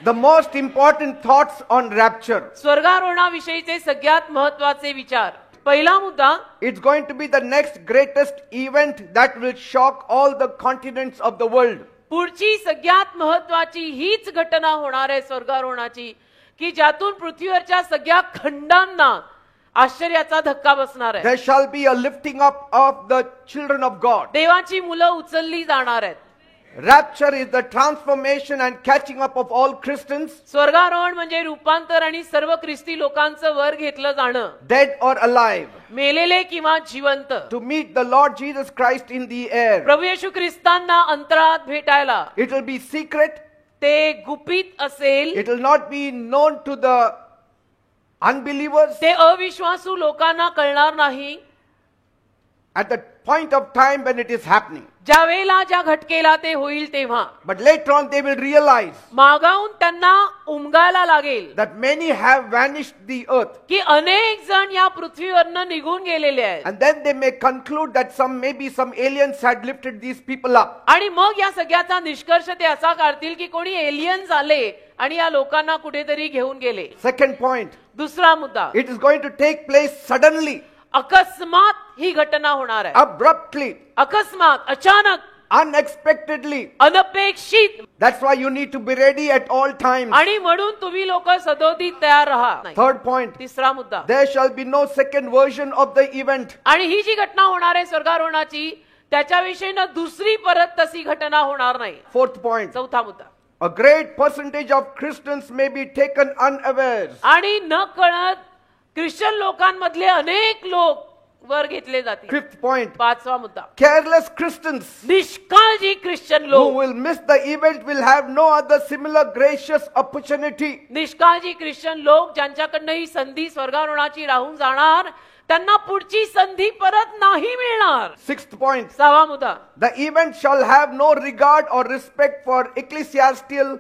The most important thoughts on rapture. स्वर्गारोहणाविषयीचे सगळ्यात महत्त्वाचे विचार. पहिला मुद्दा, It's going to be the next greatest event that will shock all the continents of the world. पुढची सगळ्यात महत्त्वाची हीच घटना होणार आहे स्वर्गारोहणाची, की ज्यातून पृथ्वीवरच्या सगळ्या खंडांना आश्चर्याचा धक्का बसणार आहे. There shall be a lifting up of the children of God. देवाची मुलं उचलली जाणार आहेत. Rapture is the transformation and catching up of all Christians, स्वर्गारोहण म्हणजे रूपांतर आणि सर्व ख्रिस्ती लोकांचं वर घेतलं जाणं, dead or alive, मेलेले किंवा जिवंत, to meet the Lord Jesus Christ in the air. प्रभू येशू ख्रिस्तांना अंतराळात भेटायला. It will be secret. ते गुपित असेल. It will not be known to the unbelievers. ते अविश्वासू लोकांना कळणार नाही. At the point of time when it is happening. ज्या वेळेला ज्या घटकेला ते होईल तेव्हा. But later on they will realize मागाहून त्यांना उमगायला लागेल that many have vanished the earth. की अनेक जण या पृथ्वीवरनं निघून गेलेले आहेत. And then they may conclude that maybe some aliens had lifted these people up. आणि मग या सगळ्याचा निष्कर्ष ते असा काढतील की कोणी एलियन्स आले आणि या लोकांना कुठेतरी घेऊन गेले. Second point. दुसरा मुद्दा, It is going to take place suddenly. अकस्मात ही घटना होणार आहे. Abruptly. अकस्मात, अचानक, Unexpectedly. अनपेक्षित. That's why you need to be ready at all times. आणि म्हणून तुम्ही लोक सदोदित तयार राहा. Third point. तिसरा मुद्दा, There shall be no second version of the event. आणि ही जी घटना होणार आहे स्वर्गारोहणाची, त्याच्याविषयीनं दुसरी परत तशी घटना होणार नाही. Fourth point. चौथा मुद्दा, A great percentage of Christians may be taken unawares. आणि न कळत ख्रिश्चन लोकांमधले अनेक लोक वर घेतले जातील. Fifth point. पाचवा मुद्दा, Careless Christians निष्काळजी ख्रिश्चन who लोक, will miss the event will have no other similar gracious opportunity. निष्काळजी ख्रिश्चन लोक ज्यांच्याकडनं ही संधी स्वर्गारोहणाची राहून जाणार, त्यांना पुढची संधी परत नाही मिळणार. Sixth point. सहावा मुद्दा, The event shall have no regard or respect for ecclesiastical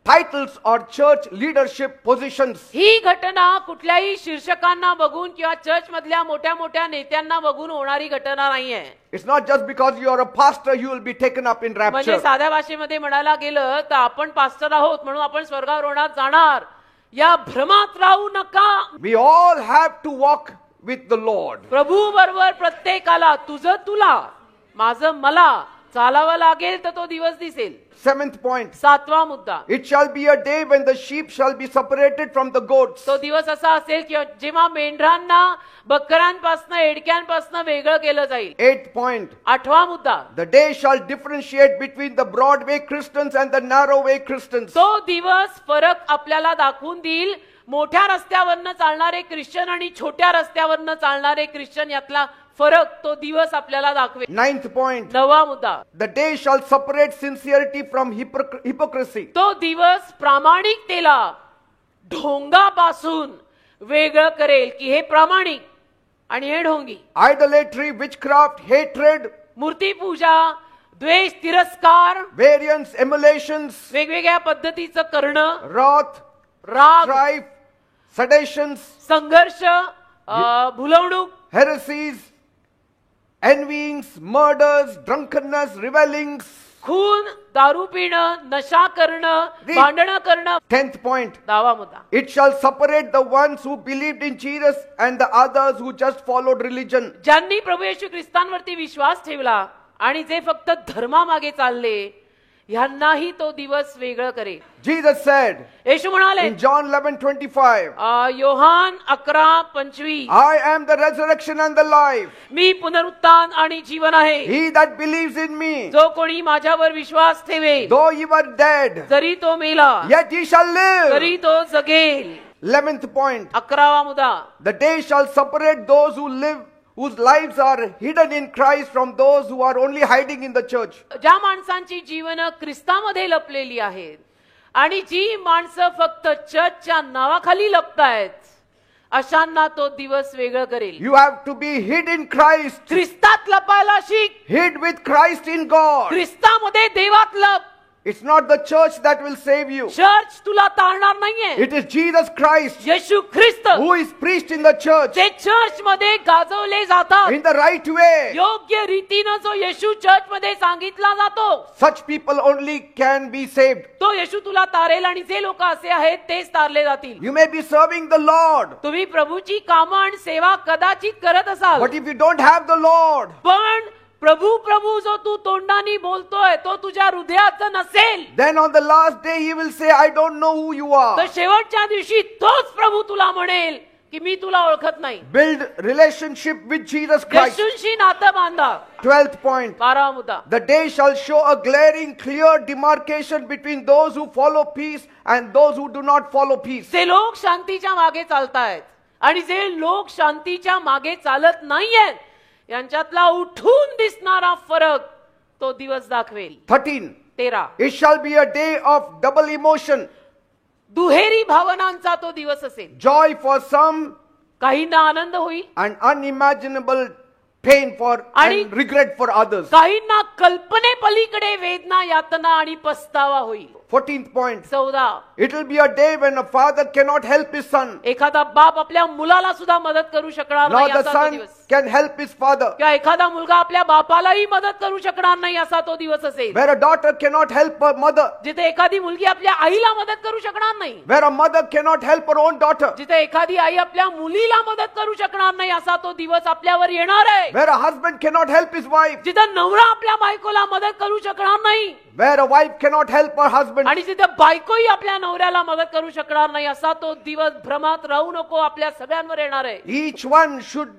titles or church leadership positions. ही घटना कुठल्याही शीर्षकांना बघून किंवा चर्च मधल्या मोठ्या मोठ्या नेत्यांना बघून होणारी घटना नाहीये. It's not just because you are a pastor you will be taken up in म्हणजे rapture. साध्या भाषेमध्ये म्हणायला गेलं तर आपण पास्टर आहोत म्हणून आपण स्वर्गारोहणात जाणार या भ्रमात राहू नका. We all have to walk with the Lord. प्रभू बरोबर प्रत्येकाला तुझं तुला, माझं मला चालावं लागेल तर तो दिवस दिसेल. Seventh point. सातवा मुद्दा, It shall be a day when the sheep shall be separated from the goats. तो दिवस असा असेल की जेव्हा मेंढरांना बकरांपासून एडक्यांपासून वेगळं केलं जाईल. Eighth point. आठवा मुद्दा, The day shall differentiate between the broad way Christians and the narrow way Christians. तो दिवस फरक आपल्याला दाखवून देईल. मोठ्या रस्त्यावरनं चालणारे ख्रिश्चन आणि छोट्या रस्त्यावरनं चालणारे ख्रिश्चन यातला फरक तो दिवस आपल्याला दाखवेल. Ninth point. नववा मुद्दा, The day shall separate sincerity from hypocrisy. तो दिवस प्रामाणिकतेला ढोंगापासून वेगळं करेल की हे प्रामाणिक आणि हे ढोंगी. Idolatry, witchcraft, hatred, मूर्तीपूजा, द्वेष, तिरस्कार, variance, emulations, वेगवेगळ्या पद्धतीचं करणं, wrath, राग, strife, seditions, संघर्ष, भुलवणूक, heresies, envyings, murders, drunkenness, revelings. खून, दारू पिणं, नशा करणं, भांडणं करणं. 10th point. दहावा मुद्दा, It shall separate the ones who believed in Jesus and the others who just followed religion. ज्यांनी प्रभू येशू ख्रिस्तांवरती विश्वास ठेवला आणि जे फक्त धर्मामागे चालले ह्यांनाही तो दिवस वेगळं करेल. Jesus said येशू म्हणाले in John 11:25, Yohan 11:25, I am the resurrection and the life. मी पुनरुत्थान आणि जीवन आहे. He that believes in me, जो कोणी माझ्यावर विश्वास ठेवे, though he were dead, जरी तो मेला yet he shall live. तरी तो जगेल. 11th point. 11वा मुद्दा, The day shall separate those who live, whose lives are hidden in Christ, from those who are only hiding in the church. ज्या माणसांची जीवन ख्रिस्तामध्ये लपलेली आहेत आणि जी माणसं फक्त चर्चच्या नावाखाली लपतायत अशांना तो दिवस वेगळं करेल. You have to be hid in Christ. ख्रिस्तात लपायला शिक. Hid with Christ in God. ख्रिस्तामध्ये देवात लप. It's not the church that will save you. Church तुला तारणार नाहीये. It is Jesus Christ Yeshu Christ who is preached in the church ते church मध्ये गाजवले जातात. in the right way. योग्य रीतीनं जो येशू चर्च मध्ये सांगितला जातो Such people only can be saved. तो येशू तुला तारेल आणि जे लोक असे आहेत तेच तारले जातील. You may be serving the Lord, तुम्ही प्रभूची कामं आणि सेवा कदाचित करत असाल, but if you don't have the Lord, पण प्रभू प्रभू जो तू तोंडानी बोलतोय तो तुझ्या हृदयात नसेल, then on the last day he will say, I don't know who you तर are. शेवटच्या दिवशी तोच प्रभू तुला म्हणेल की मी तुला ओळखत नाही. Build relationship with Jesus Christ. येशूंशी नातं बांधा. 12th point. 12 मुद्दा. The day shall show a glaring, clear demarcation between those who follow peace and those who do not follow peace. जे लोक शांतीच्या मागे चालतायत आणि जे लोक शांतीच्या मागे चालत नाहीयेत यांच्यातला उठून दिसणारा फरक तो दिवस दाखवेल. 13. 13. It shall be a day of double emotion. दुहेरी भावनांचा तो दिवस असेल. Joy for some काहींना आनंद होईल and unimaginable pain for आणि- and regret for others. काहींना कल्पने पलीकडे वेदना यातना आणि पस्तावा होईल. 14th point. 14. It will be a day when a father cannot help his son, एखादा बाप आपल्या मुलाला सुद्धा मदत करू शकणार nor नाही the असा तो son दिवस. can help his father. किंवा एखादा मुलगा आपल्या बापालाही मदत करू शकणार नाही असा तो दिवस असेल. Where a daughter cannot help her mother, जिथे एखादी मुलगी आपल्या आईला मदत करू शकणार नाही, where a mother cannot help her own daughter, जिथे एखादी आई आपल्या मुलीला मदत करू शकणार नाही असा तो दिवस आपल्यावर येणार आहे. where a husband cannot help his wife, जिथे नवरा आपल्या बायकोला मदत करू शकणार नाही where a wife cannot help her husband. आणि जिथे बायकोही आपल्या नवऱ्याला मदत करू शकणार नाही असा तो दिवस भ्रमात राहू नको आपल्या सगळ्यांवर येणार आहे. Each one should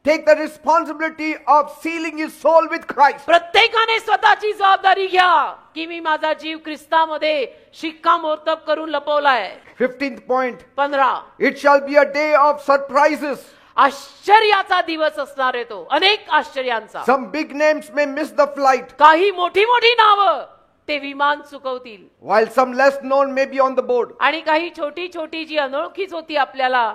take the responsibility of sealing his soul with Christ. प्रत्येकाने स्वतःची जबाबदारी घ्या की मी माझा जीव ख्रिस्तामध्ये शिक्कामोर्तब करून लपवलाय. 15th point. 15. It shall be a day of surprises. आश्चर्याचा दिवस असणार आहे तो, अनेक आश्चर्यांचा. Some big names may miss the flight, काही मोठी मोठी नावं ते विमान चुकवतील while some less known may be on the board. आणि काही छोटी छोटी जी अनोळखीच होती आपल्याला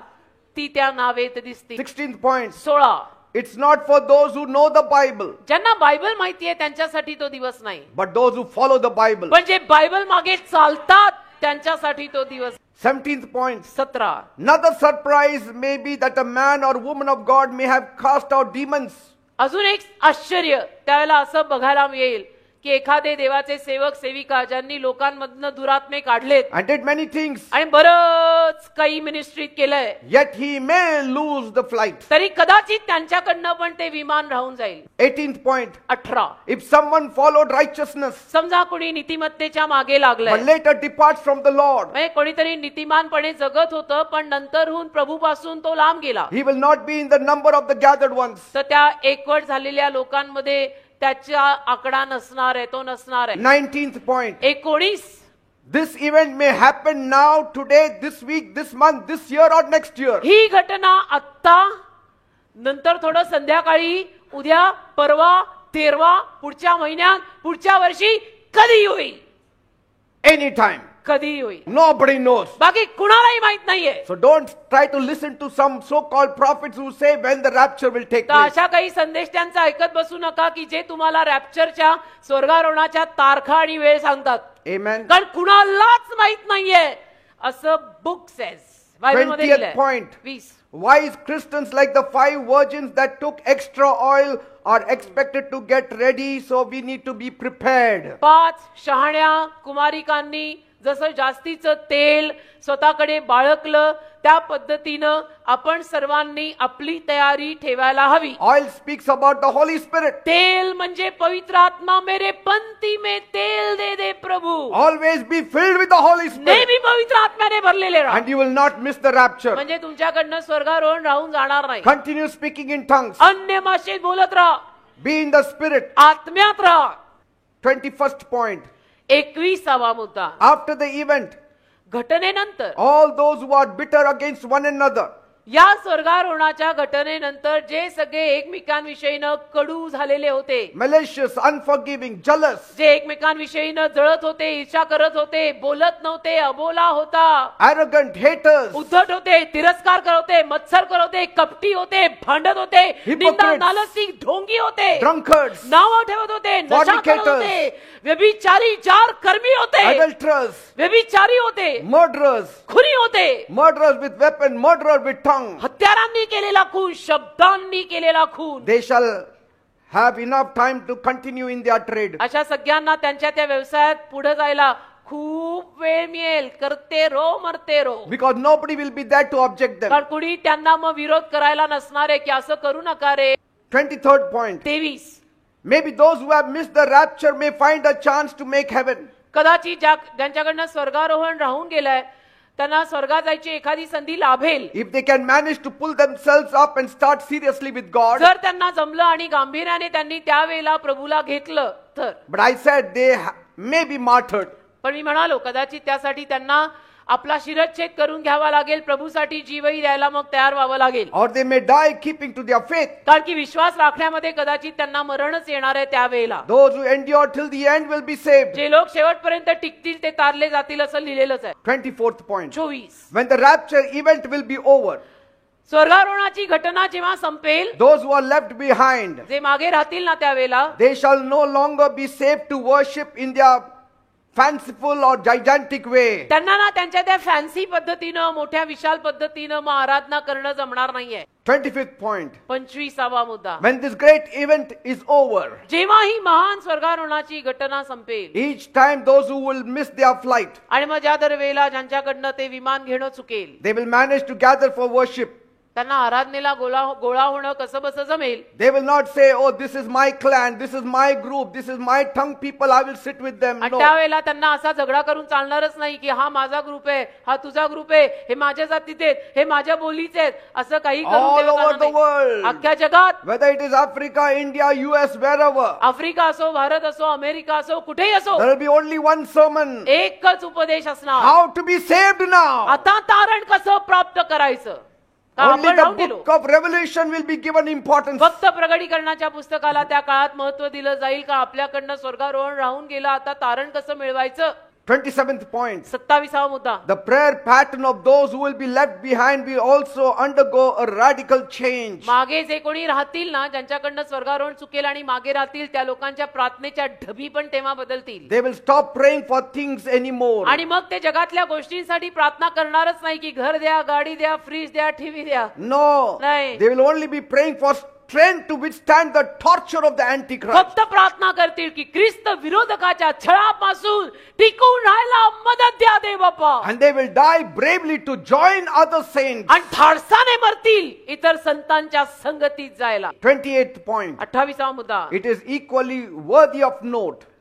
ती त्या नावेत दिसतील. 16th point. 16. It's not for those who know the Bible, ज्यांना बायबल माहितीये त्यांच्यासाठी तो दिवस नाही, but those who follow the Bible. पण जे बायबल मागे चालतात त्यांच्यासाठी तो दिवस. 17th point. 17. Another surprise may be that a man or woman of God may have cast out demons. अजून एक आश्चर्य त्यावेळेला असं बघायला मिळेल की एखादे देवाचे सेवक सेविका ज्यांनी लोकांमधनं दुरात्मे काढलेत And did many things, आणि बरंच काही मिनिस्ट्रीत केलंय, yet he may lose the flight. तरी कदाचित त्यांच्याकडनं पण ते विमान राहून जाईल. 18th point. 18. If someone followed righteousness समजा कोणी नीतिमत्तेच्या मागे but लागलंय, later departs from the Lord, म्हणजे कोणीतरी नीतिमानपणे जगत होतं पण नंतरहून प्रभूपासून तो लांब गेला, he will not be in the number of the gathered ones. तर त्या एकवट झालेल्या लोकांमध्ये त्याचा आकडा नसणार आहे, तो नसणार आहे. 19th point. 19. This event may happen now, today, this week, this month, this year or next year. ही घटना आत्ता, नंतर थोडं संध्याकाळी, उद्या, परवा, 13, पुढच्या महिन्यात, पुढच्या वर्षी, कधी होईल, Anytime. कधी होईल, Nobody knows. बाकी कुणालाही माहित नाहीये. So don't try to listen to some so-called prophets who say when the rapture will take तर place. अशा काही संदेश त्यांचा ऐकत बसू नका की जे तुम्हाला रॅप्चरच्या स्वर्गारोहणाच्या तारखा आणि वेळ सांगतात, Amen. कारण कुणालाच माहित नाहीये असं बुक सेज. बायबलमध्ये 20th लिहिलंय. point. 20. Wise Christians like the 5 virgins that took extra oil are expected to get ready, so we need to be prepared. 5 शहाण्या कुमारिकांनी जसं जास्तीचं तेल स्वतःकडे बाळगलं त्या पद्धतीनं आपण सर्वांनी आपली तयारी ठेवायला हवी. Oil speaks about the Holy Spirit. तेल म्हणजे पवित्र आत्मा. मेरे पंथी में तेल दे दे प्रभू. Always be filled with the Holy Spirit, नेहमी पवित्र आत्म्याने भरलेले राहा, and you will not miss the rapture. म्हणजे तुमच्याकडनं स्वर्गारोहण राहून जाणार नाही. Continue speaking in tongues. अन्य भाषेत बोलत राहा, Be in the Spirit. आत्म्यात राहा. 21st point. 21वा मुद्दा. After the event, घटनेनंतर, all those who are bitter against one another, या स्वर्गारोहणाच्या घटनेनंतर जे सगळे एकमेकांविषयीनं कडू झालेले होते, malicious, unforgiving, jealous, जे एकमेकांविषयीनं जळत होते, ईर्ष्या करत होते, बोलत नव्हते, अबोला होता, arrogant, haters, उद्धट होते, तिरस्कार करत होते, मत्सर करत होते, कपटी होते, भांडत होते, निंदा Hypocrites, नालस्तिक ढोंगी होते, drunkards, नावं ठेवत होते, नशा करत Fornicators, होते, व्यभिचारी 4 कर्मी होते, adulterers, व्यभिचारी होते, murderers, खुनी होते, murderers with weapon, murderer with tongue. हत्यारांनी केलेला खून, शब्दांनी केलेला खून. They shall have enough time to continue in their trade. अशा सगळ्यांना त्यांच्या त्या व्यवसायात पुढे जायला खूप वेळ मिळेल. करते रो मरते row. Because nobody will be there to object them. कारण कुणी त्यांना मग विरोध करायला नसणार आहे की असं करू नका रे. 23rd point. 23. Maybe those who have missed the rapture may find a chance to make heaven. कदाचित ज्यांच्याकडनं स्वर्गारोहण राहून गेलाय त्यांना स्वर्गात जायची एखादी संधी लाभेल. If they can manage to pull themselves up and start seriously with God. जर त्यांना जमलं आणि गांभीर्याने त्यांनी त्यावेळेला प्रभूला घेतलं तर. But I said they may be martyred. पण मी म्हणालो कदाचित त्यासाठी त्यांना आपला शिरच्छेद करून घ्यावा लागेल, प्रभूसाठी जीवही द्यायला मग तयार व्हावं लागेल. Or they may die keeping to their faith. कारण की विश्वास राखण्यामध्ये कदाचित त्यांना मरणच येणार आहे त्यावेळेला. Those who endure till the end will be saved. जे लोक शेवटपर्यंत टिकतील ते तारले जातील असं लिहिलेलंच आहे. 24th point. 24. When the rapture event will be over, स्वर्गारोहणाची घटना जेव्हा संपेल, those who are left behind, जे मागे राहतील ना त्यावेळेला they shall no longer be safe to worship in their fanciful or gigantic way. त्यांना ना त्यांच्या त्या फॅन्सी पद्धतीनं, मोठ्या विशाल पद्धतीनं मग आराधना करणं जमणार नाहीये. 25th point. 25वा मुद्दा. When this great event is over, जेव्हा ही महान स्वर्गारोहणाची घटना संपेल, each time those who will miss their flight, आणि मग ज्या दरवेळेला ज्यांच्याकडनं ते विमान घेणं चुकेल, they will manage to gather for worship. त्यांना आराधनेला गोळा होणं कसं बसं जमेल. They will not say, oh, this is my clan, this is my group, this is my tongue people, I will sit with them. आणि No. त्यावेळेला त्यांना असा झगडा करून चालणारच नाही की हा माझा ग्रुप आहे, हा तुझा ग्रुप आहे, हे माझ्या जातीचे आहेत, हे माझ्या बोलीचे आहेत, असं काही All करून देव over करणार the नाही. world. अख्ख्या जगात, Whether it is Africa, India, US, wherever, Africa असो, भारत असो, अमेरिका असो, कुठेही असो, there will be only one sermon. एकच उपदेश असणार. How to be saved now. आता तारण कसं प्राप्त करायचं. का Only आपण the राहून गेलो. book of Revelation will be given importance. फक्त प्रगटीकरणाच्या पुस्तकाला त्या काळात महत्व दिलं जाईल का आपल्याकडनं स्वर्गारोहण राहून गेला, आता तारण कसं मिळवायचं. 27th point. 27वा मुद्दा. The prayer pattern of those who will be left behind will also undergo a radical change. मागे जे कोणी राहतील ना, ज्यांच्याकडनं स्वर्गारोहण चुकेल आणि मागे राहतील, त्या लोकांच्या प्रार्थनेच्या ढबी पण तेव्हा बदलतील. They will stop praying for things anymore. आणि मग ते जगातल्या गोष्टींसाठी प्रार्थना करणारच नाही की घर द्या, गाडी द्या, फ्रीज द्या, टीव्ही द्या. No. नाही. They will only be praying for strength to withstand the torture of the Antichrist. फक्त प्रार्थना करतील की ख्रिस्त विरोधकाच्या छळापासून टिकून राहायला मदत द्या दे बाप्पा. And they will die bravely to join other saints. आणि धाडसाने मरतील इतर संतांच्या संगतीत जायला. 28th point. 28वा मुद्दा. It is equally worthy of note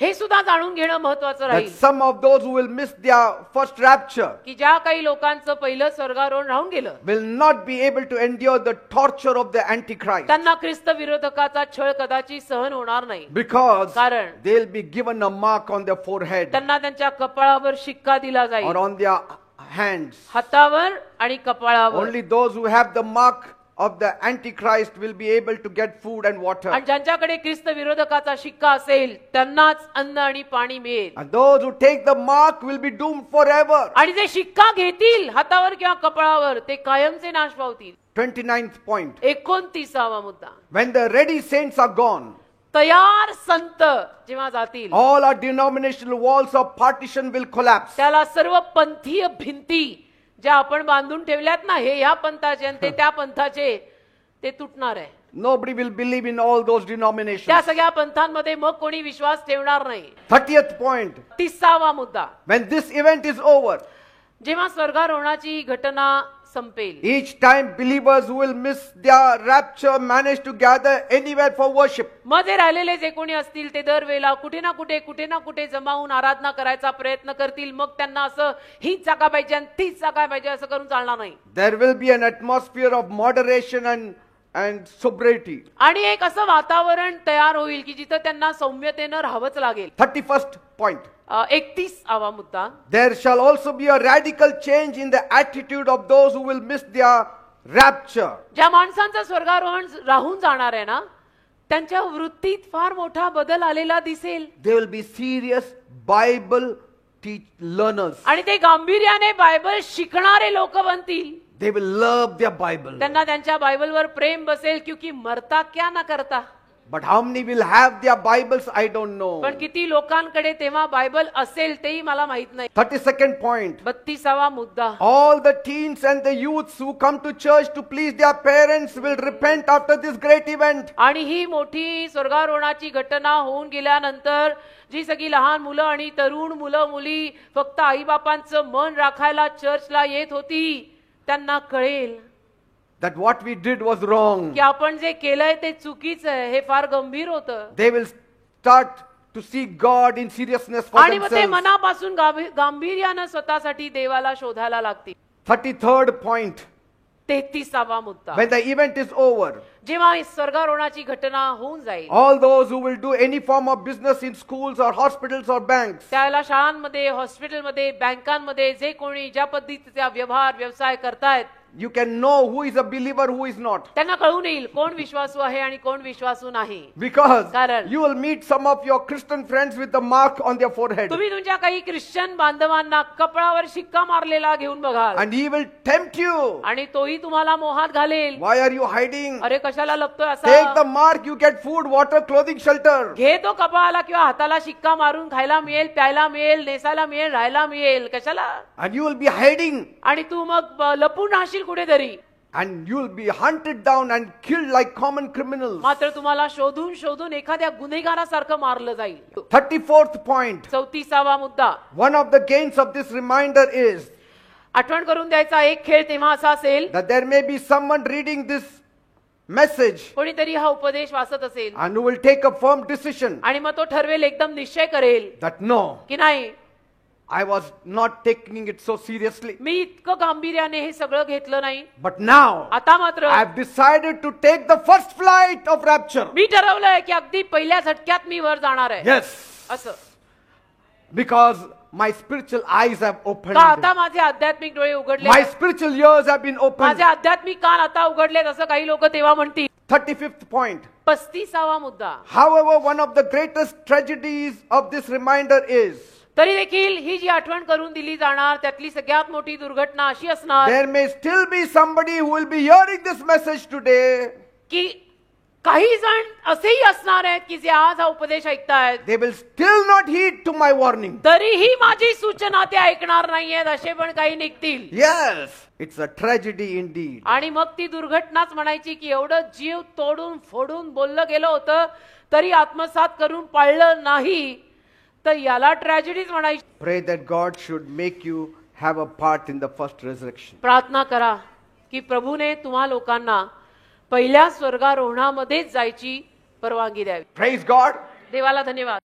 हे सुद्धा जाणून घेणं महत्वाचं that राहील some of those who will miss their first rapture की ज्या काही लोकांचं पहिलं स्वर्गारोहण राहून गेलं, will not be able to endure the torture of the Antichrist, त्यांना ख्रिस्त विरोधकाचा छळ कदाचित सहन होणार नाही. because कारण they'll be given a mark on their forehead त्यांना त्यांच्या कपाळावर शिक्का दिला or जाईल, on their hands. हातावर आणि कपाळावर. Only those who have the mark of the Antichrist will be able to get food and water. आणि ज्यांच्याकडे ख्रिस्त विरोधकाचा शिक्का असेल त्यांनाच अन्न आणि पाणी मिळेल. And those who take the mark will be doomed forever. आणि जे शिक्का घेतील हातावर किंवा कपाळावर ते कायमचे नाश पावतील. 29th point. 29वा मुद्दा. When the ready saints are gone, तयार संत जेव्हा जातील, all our denominational walls of partition will collapse. त्याला सर्व पंथीय भिंती ज्या आपण बांधून ठेवल्यात ना, हे ह्या पंथाचे आणि ते त्या पंथाचे, ते तुटणार आहे. Nobody will believe in all those त्या denominations. सगळ्या पंथांमध्ये मग कोणी विश्वास ठेवणार नाही. 30th point. 30वा मुद्दा. When this event is over, जेव्हा स्वर्गारोहणाची घटना संपेल, each time believers who will miss their rapture manage to gather anywhere for worship. मग जे राहिलेले जे कोणी असतील ते दरवेळेला कुठे ना कुठे जमावून आराधना करायचा प्रयत्न करतील. मग त्यांना असं हीच जागा पाहिजे आणि तीच जागा पाहिजे असं करून चालणार नाही. There will be an atmosphere of moderation and sobriety. आणि एक असं वातावरण तयार होईल की जिथं त्यांना सौम्यतेनं राहावंच लागेल. 31st point. 31वा मुद्दा. There shall also be a radical change in the attitude of those who will miss their rapture. ज्या माणसांचं स्वर्गारोहण राहून जाणार आहे ना, त्यांच्या वृत्तीत फार मोठा बदल आलेला दिसेल. They will be serious Bible learners. आणि ते गांभीर्याने बायबल शिकणारे लोक बनतील. They will love their Bible. त्यांना त्यांच्या बायबलवर प्रेम बसेल, क्योंकि मरता क्या ना करता. But how many will have their Bibles? I don't know. पण किती लोकांकडे तेव्हा बायबल असेल तेही मला माहित नाही. 32nd point. 32वा मुद्दा. All the teens and the youths who come to church to please their parents will repent after this great event. आणि ही मोठी स्वर्गारोहणाची घटना होऊन गेल्यानंतर जी सगळी लहान मुलं आणि तरुण मुलं मुली फक्त आईबापांचं मन राखायला चर्चला येत होती, त्यांना कळेल That what we did was wrong. की आपण जे केलंय ते चुकीचं आहे, हे फार गंभीर होतं. They will start to seek God in seriousness for आणि मग ते themselves. मनापासून गांभीर्यानं स्वतःसाठी देवाला शोधायला लागतील. 33rd point. 33वा मुद्दा. When the event is over, जेव्हा स्वर्गारोहणाची घटना होऊन जाईल, all those who will do any form of business in schools or hospitals or banks, त्याला शाळांमध्ये, हॉस्पिटलमध्ये, बँकांमध्ये जे कोणी ज्या पद्धतीचा व्यवसाय करतायत, you can know who is a believer, who is not. त्यांना कळून येईल कोण विश्वासू आहे आणि कोण विश्वासू नाही. Because कारण you will meet some of your Christian friends with the mark on their forehead. तुम्ही तुमच्या काही ख्रिश्चन बांधवांना कपडावर शिक्का मारलेला घेऊन बघाल And he will tempt you. आणि तोही तुम्हाला मोहात घालेल. Why are you hiding? अरे कशाला लपतोय Take the असा? mark, you get food, water, clothing, shelter. घे तो कपाळाला किंवा हाताला शिक्का मारून खायला मिळेल, प्यायला मिळेल, नेसायला मिळेल, राहायला मिळेल. कशाला? And you will be hiding. आणि तू मग लपून राहशील कुठेतरी. And you will be hunted down and killed like common criminals. मात्र तुम्हाला शोधून शोधून एखाद्या गुन्हेगारासारखं मारलं जाईल. 34th point. 34वा मुद्दा. One of the gains of this reminder is आठवण करून द्यायचा एक खेळ तेव्हा असा असेल, that there may be someone reading this message कोणीतरी हा उपदेश वाचत असेल and who will take a firm decision आणि मग तो ठरवेल, एकदम निश्चय करेल that no, की नाही, I was not taking it so seriously. मी इतकं गांभीर्याने हे सगळं घेतलं नाही. But now आता मात्र I have decided to take the first flight of rapture. मी ठरवलंय की अगदी पहिल्या झटक्यात मी वर जाणार आहे. Yes. असं Because my spiritual eyes have opened. का आता माझे आध्यात्मिक डोळे उघडले, My spiritual ears have been opened. माझे आध्यात्मिक कान आता उघडलेत, असं काही लोक तेव्हा म्हणतील. 35th point. 35वा मुद्दा. However, one of the greatest tragedies of this reminder is तरी देखील ही जी आठवण करून दिली जाणार त्यातली सगळ्यात मोठी दुर्घटना अशी असणार there may still be somebody who will be hearing this message today. की काही जण असेही असणार आहेत की जे आज हा उपदेश ऐकतायत, They will still not heed to my warning. तरीही माझी सूचना ते ऐकणार नाहीयेत, असे पण काही निघतील. Yes, it's a tragedy indeed. आणि मग ती दुर्घटनाच म्हणायची की एवढं जीव तोडून फोडून बोललं गेलं होतं तरी आत्मसात करून पाळलं नाही, तर याला ट्रॅजेडीज म्हणायची. Pray that God should make you have a part in the first resurrection. प्रार्थना करा की प्रभूने तुम्हा लोकांना पहिल्या स्वर्गारोहणामध्येच जायची परवानगी द्यावी. Praise God. देवाला धन्यवाद.